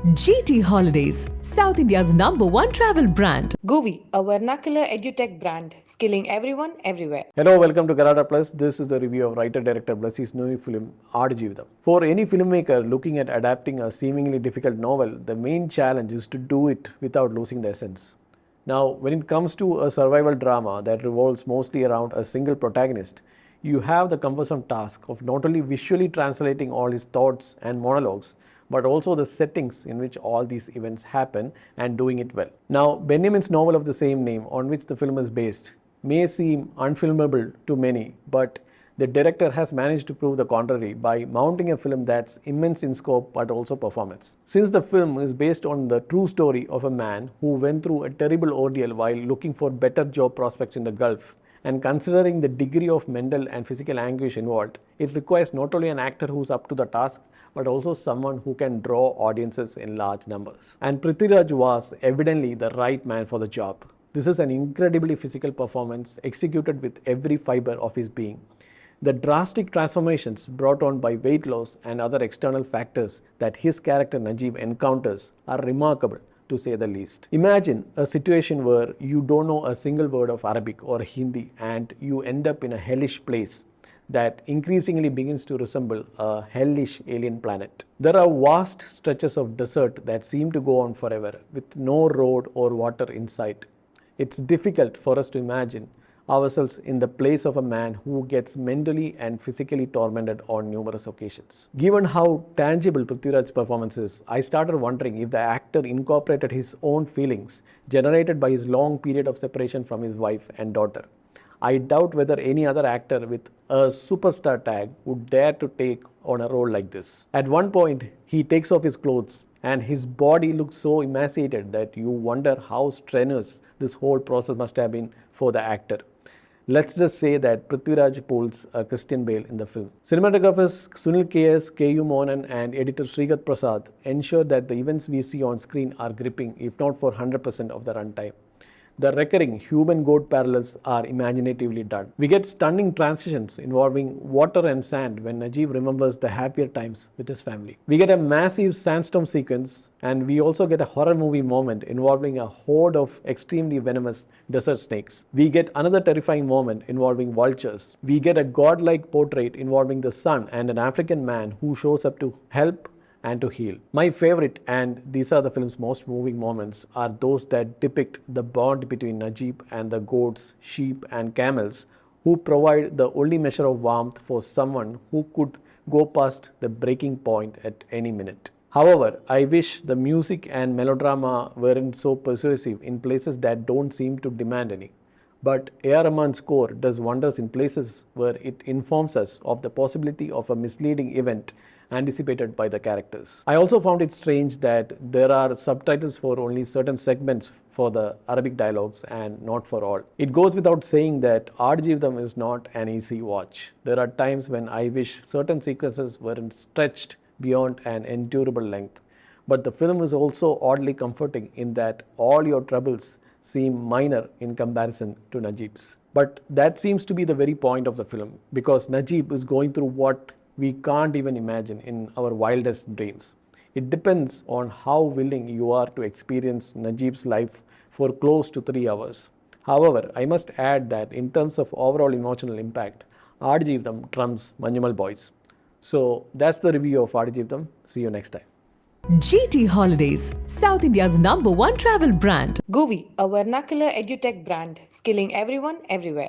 GT Holidays, South India's #1 travel brand. GUVI, a vernacular edutech brand, skilling everyone everywhere. Hello, welcome to Kannada Plus. This is the review of writer-director Blessy's new film Aadujeevitham. For any filmmaker looking at adapting a seemingly difficult novel, the main challenge is to do it without losing the essence. Now, when it comes to a survival drama that revolves mostly around a single protagonist, you have the cumbersome task of not only visually translating all his thoughts and monologues, but also the settings in which all these events happen and doing it well. Now, Benjamin's novel of the same name, on which the film is based, may seem unfilmable to many, but the director has managed to prove the contrary by mounting a film that's immense in scope but also performance. Since the film is based on the true story of a man who went through a terrible ordeal while looking for better job prospects in the Gulf, and considering the degree of mental and physical anguish involved, it requires not only an actor who's up to the task, but also someone who can draw audiences in large numbers. And Prithviraj was evidently the right man for the job. This is an incredibly physical performance executed with every fiber of his being. The drastic transformations brought on by weight loss and other external factors that his character Najib encounters are remarkable, to say the least. Imagine a situation where you don't know a single word of Arabic or Hindi and you end up in a hellish place that increasingly begins to resemble a hellish alien planet. There are vast stretches of desert that seem to go on forever with no road or water in sight. It's difficult for us to imagine ourselves in the place of a man who gets mentally and physically tormented on numerous occasions. Given how tangible Prithviraj's performance is, I started wondering if the actor incorporated his own feelings generated by his long period of separation from his wife and daughter. I doubt whether any other actor with a superstar tag would dare to take on a role like this. At one point, he takes off his clothes and his body looks so emaciated that you wonder how strenuous this whole process must have been for the actor. Let's just say that Prithviraj pulls a Christian Bale in the film. Cinematographers Sunil KS, KU Mohan and editor Shrikath Prasad ensure that the events we see on screen are gripping, if not for 100% of the runtime. The recurring human-goat parallels are imaginatively done. We get stunning transitions involving water and sand when Najib remembers the happier times with his family. We get a massive sandstorm sequence, and we also get a horror movie moment involving a horde of extremely venomous desert snakes. We get another terrifying moment involving vultures. We get a godlike portrait involving the sun and an African man who shows up to help and to heal. My favorite, and these are the film's most moving moments, are those that depict the bond between Najib and the goats, sheep and camels who provide the only measure of warmth for someone who could go past the breaking point at any minute. However, I wish the music and melodrama weren't so persuasive in places that don't seem to demand any. But A.R. Rahman's score does wonders in places where it informs us of the possibility of a misleading event anticipated by the characters. I also found it strange that there are subtitles for only certain segments for the Arabic dialogues and not for all. It goes without saying that Aadujeevitham is not an easy watch. There are times when I wish certain sequences weren't stretched beyond an endurable length. But the film is also oddly comforting in that all your troubles seem minor in comparison to Najib's. But that seems to be the very point of the film, because Najib is going through what we can't even imagine in our wildest dreams. It depends on how willing you are to experience Najib's life for close to 3 hours. However, I must add that in terms of overall emotional impact, Aadujeevitham trumps Manjumal Boys. So that's the review of Aadujeevitham. See you next time. GT Holidays, South India's #1 travel brand. GUVI, a vernacular edutech brand, skilling everyone everywhere.